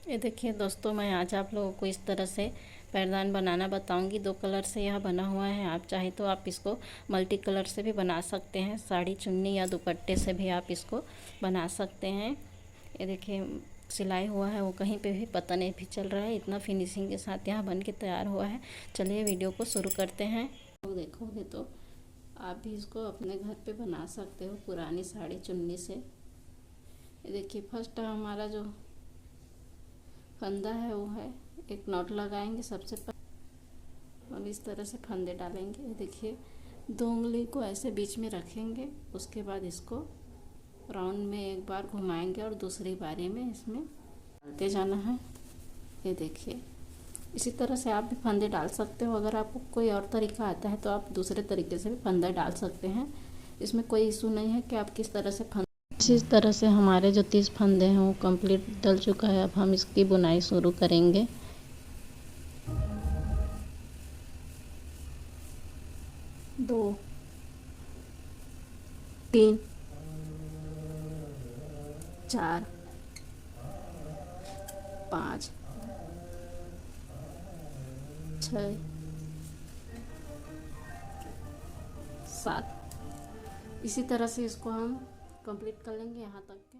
ये देखिए दोस्तों, मैं आज आप लोगों को इस तरह से पैरदान बनाना बताऊंगी। 2 कलर से यह बना हुआ है। आप चाहे तो आप इसको मल्टी कलर से भी बना सकते हैं। साड़ी, चुन्नी या दुपट्टे से भी आप इसको बना सकते हैं। ये देखिए सिलाई हुआ है, वो कहीं पे भी पता नहीं भी चल रहा है। इतना फिनिशिंग के साथ यहाँ बन के तैयार हुआ है। चलिए वीडियो को शुरू करते हैं। तो देखोगे तो आप भी इसको अपने घर पे बना सकते हो पुरानी साड़ी, चुन्नी से। ये देखिए फर्स्ट हमारा जो फंदा है वो है, एक नॉट लगाएंगे सबसे पहले। अब इस तरह से फंदे डालेंगे। ये देखिए 2 उंगली को ऐसे बीच में रखेंगे। उसके बाद इसको राउंड में एक बार घुमाएंगे और दूसरी बारी में इसमें डालते जाना है। ये देखिए इसी तरह से आप भी फंदे डाल सकते हो। अगर आपको कोई और तरीका आता है तो आप दूसरे तरीके से भी फंदा डाल सकते हैं। इसमें कोई इशू नहीं है कि आप किस तरह से इसी तरह से हमारे जो 30 फंदे हैं वो कंप्लीट डल चुका है। अब हम इसकी बुनाई शुरू करेंगे। दो, 3, 4, 5, 6, 7। इसी तरह से इसको हम कंप्लीट कर लेंगे यहाँ तक के।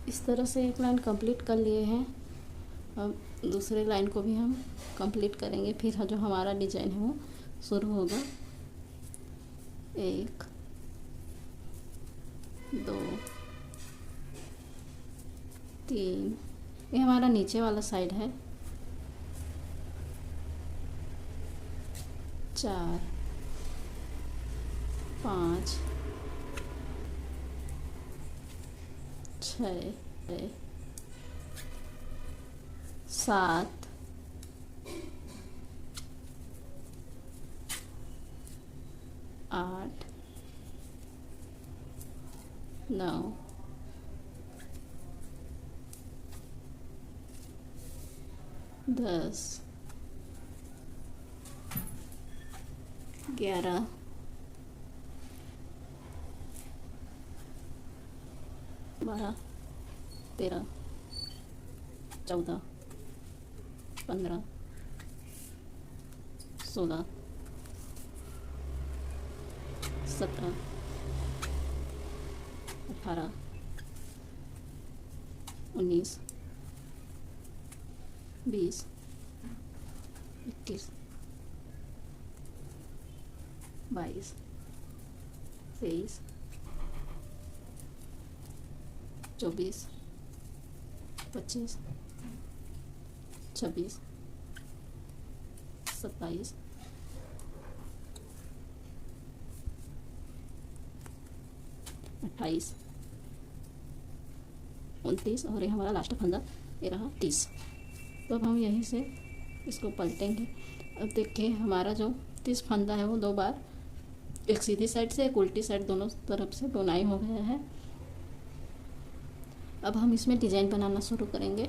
इस तरह से एक लाइन कंप्लीट कर लिए हैं। अब दूसरे लाइन को भी हम कंप्लीट करेंगे। फिर जो हमारा डिजाइन है वो शुरू होगा। 1, 2, 3, ये हमारा नीचे वाला साइड है। 4, 5, 6, 7, 8, 9, 10, 11, 12, 13, 14, 15, 16, 17, 18, 19, 20, 21, 22, 23, 24, 25, 26, 27, 28, 29 और ये हमारा लास्ट फंदा ये रहा 30। तो अब हम यहीं से इसको पलटेंगे। अब देखिए हमारा जो 30 फंदा है वो 2 बार, एक सीधी साइड से एक उल्टी साइड, दोनों तरफ से बुनाई हो गया है। अब हम इसमें डिजाइन बनाना शुरू करेंगे।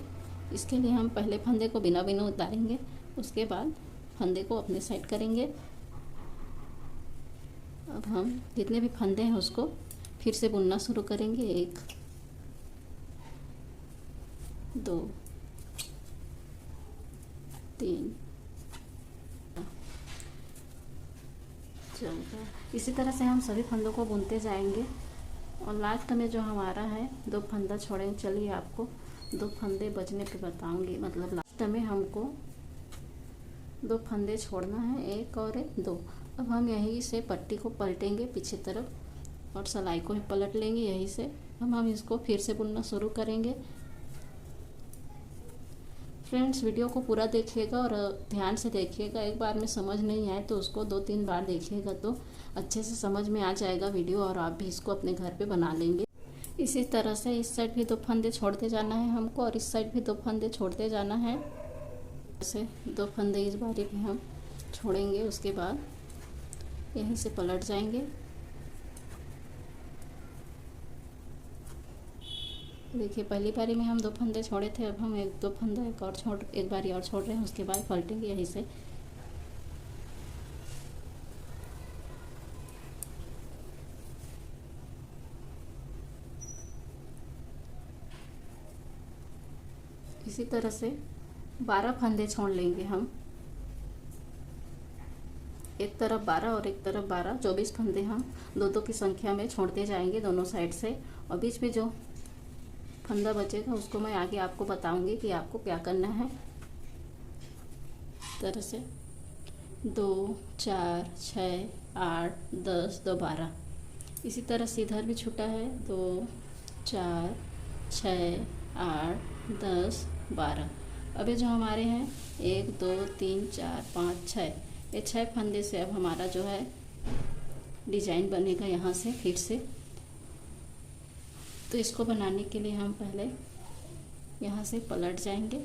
इसके लिए हम पहले फंदे को बिना बिना उतारेंगे। उसके बाद फंदे को अपने साइड करेंगे। अब हम जितने भी फंदे हैं उसको फिर से बुनना शुरू करेंगे। 1, 2, 3, 14। इसी तरह से हम सभी फंदों को बुनते जाएंगे और लास्ट में जो हमारा है 2 फंदा छोड़ेंगे। चलिए आपको 2 फंदे बचने पे बताऊंगी। मतलब लास्ट में हमको 2 फंदे छोड़ना है, 1 और 2। अब हम यहीं से पट्टी को पलटेंगे पीछे तरफ और सिलाई को भी पलट लेंगे यहीं से। अब हम इसको फिर से बुनना शुरू करेंगे। फ्रेंड्स वीडियो को पूरा देखिएगा और ध्यान से देखिएगा। एक बार में समझ नहीं आए तो उसको 2-3 बार देखिएगा तो अच्छे से समझ में आ जाएगा वीडियो और आप भी इसको अपने घर पे बना लेंगे। इसी तरह से इस साइड भी 2 फंदे छोड़ते जाना है हमको और इस साइड भी 2 फंदे छोड़ते जाना है। ऐसे 2 फंदे इस बारी भी हम छोड़ेंगे। उसके बाद यहीं से पलट जाएंगे। देखिए पहली बारी में हम 2 फंदे छोड़े थे। अब हम 1-2 फंदा एक बारी और छोड़ रहे हैं। उसके बाद पलटेंगे यहीं से। इसी तरह से 12 फंदे छोड़ लेंगे हम। एक तरफ 12 और एक तरफ 12, 24 फंदे हम दो दो की संख्या में छोड़ते जाएंगे दोनों साइड से। और बीच में जो फंदा बचेगा उसको मैं आगे आपको बताऊंगी कि आपको क्या करना है। इस तरह से 2 4 6 8 10 2 12। इसी तरह से इधर भी छूटा है 2 4 6 8 10 12। अब ये जो हमारे हैं 1 2 3 4 5 6, ये 6 फंदे से अब हमारा जो है डिजाइन बनेगा यहाँ से फिर से। तो इसको बनाने के लिए हम पहले यहाँ से पलट जाएंगे,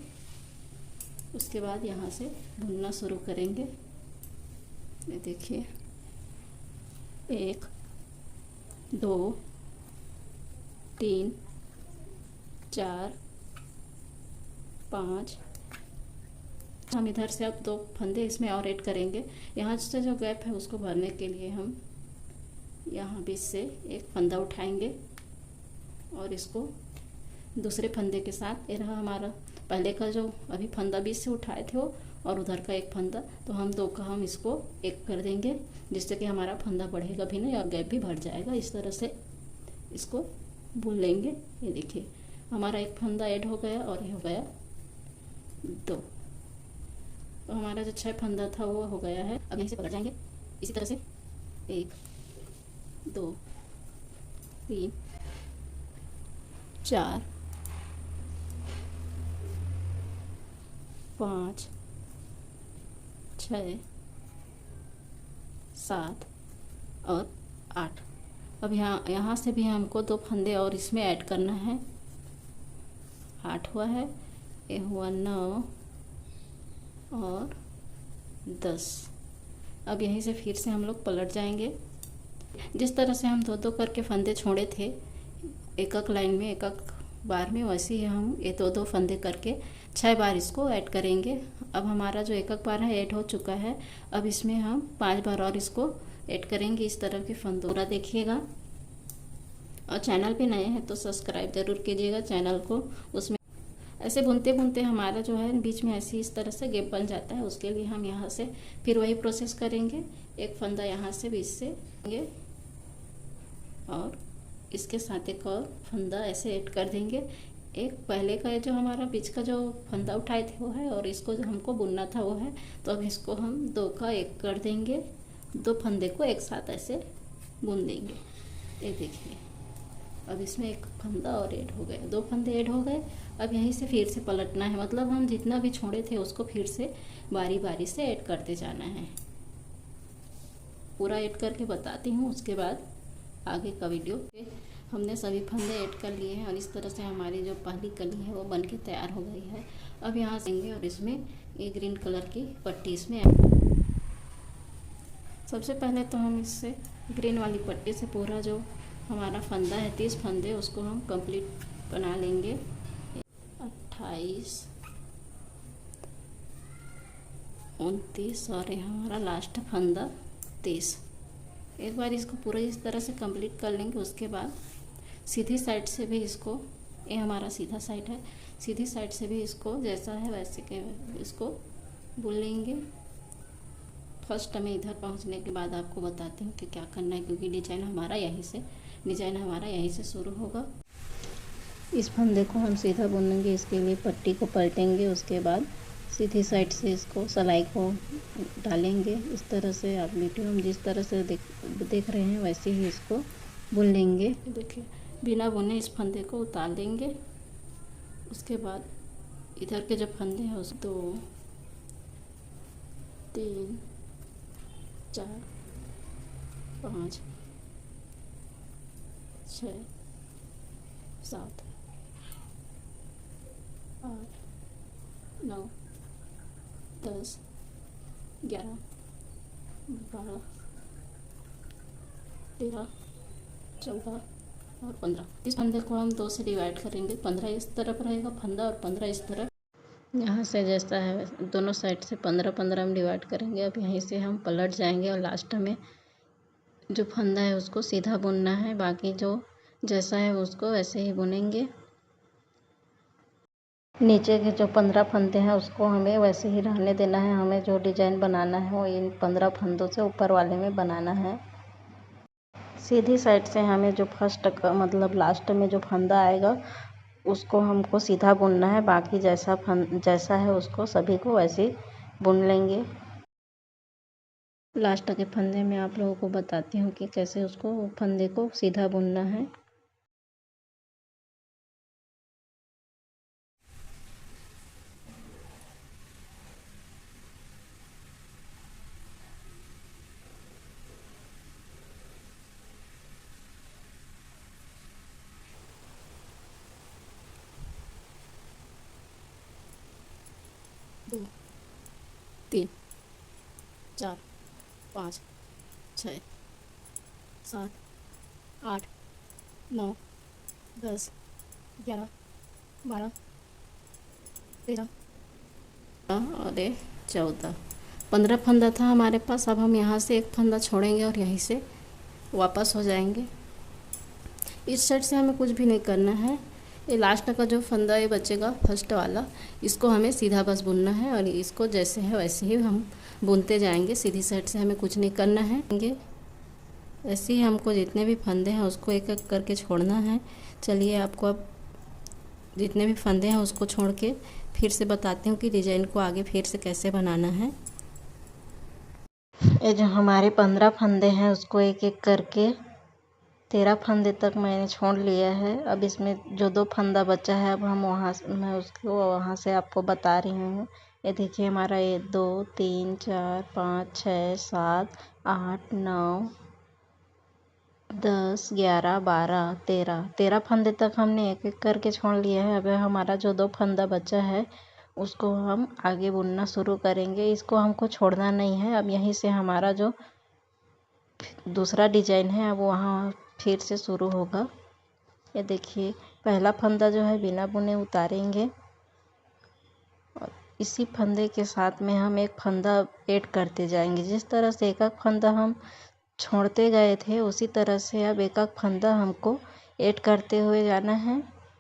उसके बाद यहाँ से बुनना शुरू करेंगे। ये देखिए 1 2 3 4 5। हम इधर से अब 2 फंदे इसमें और ऐड करेंगे। यहाँ से जो गैप है उसको भरने के लिए हम यहाँ बीच से एक फंदा उठाएंगे और इसको दूसरे फंदे के साथ, ये रहा हमारा पहले का जो अभी फंदा बीच से उठाए थे वो, और उधर का एक फंदा, तो हम 2 का हम इसको एक कर देंगे जिससे कि हमारा फंदा बढ़ेगा भी नहीं और गैप भी भर जाएगा। इस तरह से इसको बुन लेंगे। ये देखिए हमारा एक फंदा ऐड हो गया और ये हो गया 2। तो हमारा जो 6 फंदा था वो हो गया है। अब यहीं से पलट जाएंगे इसी तरह से 1 2 3 4 5 6 7 और 8। अब यहाँ से भी हमको 2 फंदे और इसमें ऐड करना है। 8 हुआ है, ये हुआ 9 और 10। अब यहीं से फिर से हम लोग पलट जाएंगे। जिस तरह से हम 2-2 करके फंदे छोड़े थे एक लाइन में एक बार में, वैसे ही हम ये 2-2 फंदे करके 6 बार इसको ऐड करेंगे। अब हमारा जो एक बार है ऐड हो चुका है। अब इसमें हम 5 बार और इसको ऐड करेंगे इस तरह के फंदों। पूरा देखिएगा और चैनल पे नए हैं तो सब्सक्राइब जरूर कीजिएगा चैनल को। उसमें ऐसे बुनते बुनते हमारा जो है बीच में ऐसे इस तरह से गैप बन जाता है। उसके लिए हम यहाँ से फिर वही प्रोसेस करेंगे। एक फंदा यहाँ से बीच से लेंगे और इसके साथ एक और फंदा ऐसे ऐड कर देंगे। एक पहले का जो हमारा बीच का जो फंदा उठाए थे वो है और इसको जो हमको बुनना था वो है। तो अब इसको हम 2 का एक कर देंगे, 2 फंदे को एक साथ ऐसे बुन देंगे। ये देखिए अब इसमें एक फंदा और ऐड हो गया, 2 फंदे ऐड हो गए। अब यहीं से फिर से पलटना है, मतलब हम जितना भी छोड़े थे उसको फिर से बारी बारी से ऐड करते जाना है। पूरा ऐड करके बताती हूँ, उसके बाद आगे का वीडियो। हमने सभी फंदे ऐड कर लिए हैं और इस तरह से हमारी जो पहली कली है वो बनके तैयार हो गई है। अब यहाँ से लेंगे और इसमें ये ग्रीन कलर की पट्टी इसमें सबसे पहले तो हम इससे ग्रीन वाली पट्टी से पूरा जो हमारा फंदा है 30 फंदे उसको हम कंप्लीट बना लेंगे। 28 29 और ये हमारा लास्ट फंदा 30। एक बार इसको पूरा इस तरह से कंप्लीट कर लेंगे। उसके बाद सीधी साइड से भी इसको, ये हमारा सीधा साइड है, सीधी साइड से भी इसको जैसा है वैसे के इसको बुन लेंगे। फर्स्ट में इधर पहुंचने के बाद आपको बताती हूँ कि क्या करना है, क्योंकि डिजाइन हमारा यहीं से शुरू होगा। इस फंदे को हम सीधा बुनेंगे, इसके लिए पट्टी को पलटेंगे, उसके बाद सीधी साइड से इसको सिलाई को डालेंगे। इस तरह से आप वीडियो में जिस तरह से देख रहे हैं वैसे ही इसको बुन लेंगे। देखिए बिना बुने इस फंदे को उतार देंगे। उसके बाद इधर के जो फंदे हैं उस 2 3 4 5 6 7 8 9 10 11 12 13 14 और 15। इस फंदे को हम 2 से डिवाइड करेंगे। 15 इस तरफ रहेगा फंदा और 15 इस तरफ। यहाँ से जैसा है दोनों साइड से 15-15 में डिवाइड करेंगे। अब यहीं से हम पलट जाएंगे और लास्ट में जो फंदा है उसको सीधा बुनना है, बाकी जो जैसा है उसको वैसे ही बुनेंगे। नीचे के जो 15 फंदे हैं उसको हमें वैसे ही रहने देना है। हमें जो डिजाइन बनाना है वो इन 15 फंदों से ऊपर वाले में बनाना है। सीधी साइड से हमें जो फर्स्ट का मतलब लास्ट में जो फंदा आएगा उसको हमको सीधा बुनना है। बाकी जैसा है उसको सभी को वैसे ही बुन लेंगे। लास्ट के फंदे में आप लोगों को बताती हूँ कि कैसे उसको फंदे को सीधा बुनना है। दो, तीन, 4, 5, 6, 7, 8, 9, 10, 11, 12, 13 और ये 14, 15 फंदा था हमारे पास। अब हम यहाँ से एक फंदा छोड़ेंगे और यहीं से वापस हो जाएंगे। इस साइड से हमें कुछ भी नहीं करना है। ये लास्ट का जो फंदा ये बचेगा फर्स्ट वाला, इसको हमें सीधा बस बुनना है और इसको जैसे है वैसे ही हम बुनते जाएंगे। सीधी साइड से हमें कुछ नहीं करना है। ऐसे ही हमको जितने भी फंदे हैं उसको एक एक करके छोड़ना है। चलिए आपको अब जितने भी फंदे हैं उसको छोड़ के फिर से बताती हूँ कि डिजाइन को आगे फिर से कैसे बनाना है। ये जो हमारे 15 फंदे हैं उसको एक एक करके 13 फंदे तक मैंने छोड़ लिया है। अब इसमें जो 2 फंदा बचा है अब हम मैं उसको वहाँ से आपको बता रही हूँ। ये देखिए हमारा ये 2, 3, 4, 5, 6, 7, 8, 9, 10, 11, 12, 13 फंदे तक हमने एक एक करके छोड़ लिया है। अब हमारा जो 2 फंदा बचा है उसको हम आगे बुनना शुरू करेंगे। इसको हमको छोड़ना नहीं है। अब यहीं से हमारा जो दूसरा डिजाइन है अब वहाँ फिर से शुरू होगा। ये देखिए पहला फंदा जो है बिना बुने उतारेंगे और इसी फंदे के साथ में हम एक फंदा ऐड करते जाएंगे। जिस तरह से एक एक फंदा हम छोड़ते गए थे उसी तरह से अब एक एक फंदा हमको ऐड करते हुए जाना है।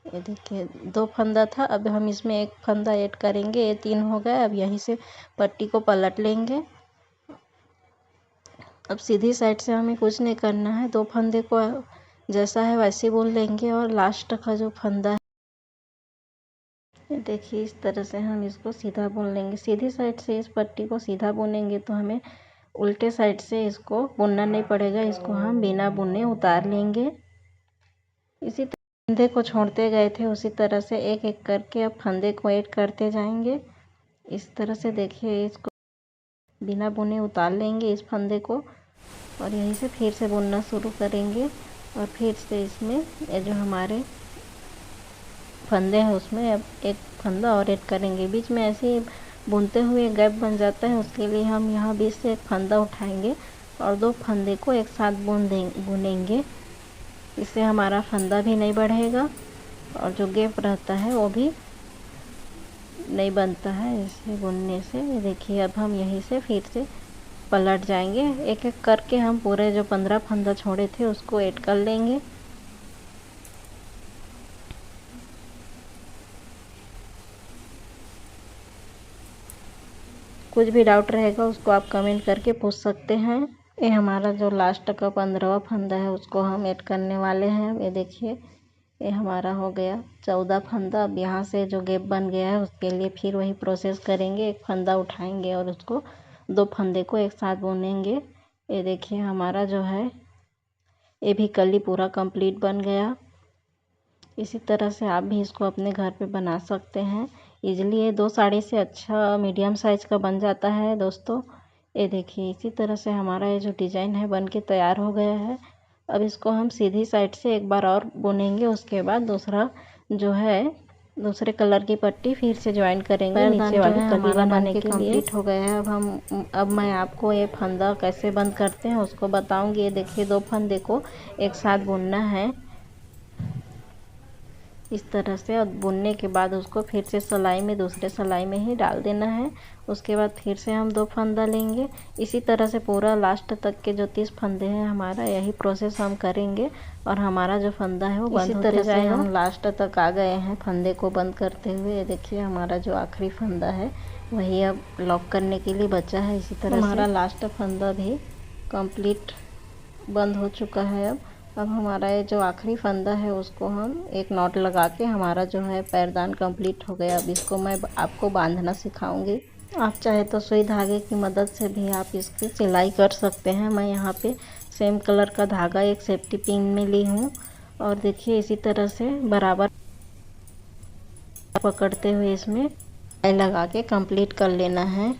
ये देखिए 2 फंदा था, अब हम इसमें एक फंदा ऐड करेंगे। ये 3 हो गए। अब यहीं से पट्टी को पलट लेंगे। अब सीधी साइड से हमें कुछ नहीं करना है। 2 फंदे को जैसा है वैसे बुन लेंगे और लास्ट का जो फंदा है ये देखिए इस तरह से हम इसको सीधा बुन लेंगे। सीधी साइड से इस पट्टी को सीधा बुनेंगे तो हमें उल्टे साइड से इसको बुनना नहीं पड़ेगा। इसको हम बिना बुने उतार लेंगे। इसी तरह फंदे को छोड़ते गए थे उसी तरह से एक एक करके अब फंदे को ऐड करते जाएंगे। इस तरह से देखिए इसको बिना बुने उतार लेंगे इस फंदे को और यहीं से फिर से बुनना शुरू करेंगे और फिर से इसमें ये जो हमारे फंदे हैं उसमें अब एक फंदा और ऐड करेंगे। बीच में ऐसे ही बुनते हुए गैप बन जाता है, उसके लिए हम यहाँ बीच से एक फंदा उठाएंगे और 2 फंदे को एक साथ बुनेंगे। इससे हमारा फंदा भी नहीं बढ़ेगा और जो गैप रहता है वो भी नहीं बनता है इसे बुनने से। देखिए अब हम यहीं से फिर से पलट जाएंगे। एक एक करके हम पूरे जो 15 फंदा छोड़े थे उसको ऐड कर लेंगे। कुछ भी डाउट रहेगा उसको आप कमेंट करके पूछ सकते हैं। ये हमारा जो लास्ट का 15वां फंदा है उसको हम ऐड करने वाले हैं। ये देखिए ये हमारा हो गया 14 फंदा। अब यहाँ से जो गैप बन गया है उसके लिए फिर वही प्रोसेस करेंगे। एक फंदा उठाएंगे और उसको 2 फंदे को एक साथ बुनेंगे। ये देखिए हमारा जो है ये भी कली पूरा कंप्लीट बन गया। इसी तरह से आप भी इसको अपने घर पे बना सकते हैं इजीली। ये 2 साड़ी से अच्छा मीडियम साइज़ का बन जाता है दोस्तों। ये देखिए इसी तरह से हमारा ये जो डिज़ाइन है बन के तैयार हो गया है। अब इसको हम सीधी साइड से एक बार और बुनेंगे, उसके बाद दूसरा जो है दूसरे कलर की पट्टी फिर से ज्वाइन करेंगे नीचे वाली कली बनाने के लिए। हो गया है। अब मैं आपको ये फंदा कैसे बंद करते हैं उसको बताऊंगी। ये देखिए 2 फंदे को एक साथ बुनना है। इस तरह से। और बुनने के बाद उसको फिर से सिलाई में, दूसरे सिलाई में ही डाल देना है। उसके बाद फिर से हम 2 फंदा लेंगे। इसी तरह से पूरा लास्ट तक के जो 30 फंदे हैं हमारा, यही प्रोसेस हम करेंगे और हमारा जो फंदा है वो बंद होते जाएगा। हम लास्ट तक आ गए हैं फंदे को बंद करते हुए। ये देखिए हमारा जो आखिरी फंदा है वही अब लॉक करने के लिए बचा है। इसी तरह हमारा लास्ट फंदा भी कंप्लीट बंद हो चुका है। अब हमारा ये जो आखिरी फंदा है उसको हम एक नॉट लगा के, हमारा जो है पैरदान कंप्लीट हो गया। अब इसको मैं आपको बांधना सिखाऊंगी। आप चाहे तो सुई धागे की मदद से भी आप इसकी सिलाई कर सकते हैं। मैं यहाँ पे सेम कलर का धागा एक सेफ्टी पिन में ली हूँ और देखिए इसी तरह से बराबर पकड़ते हुए इसमें लगा के कंप्लीट कर लेना है।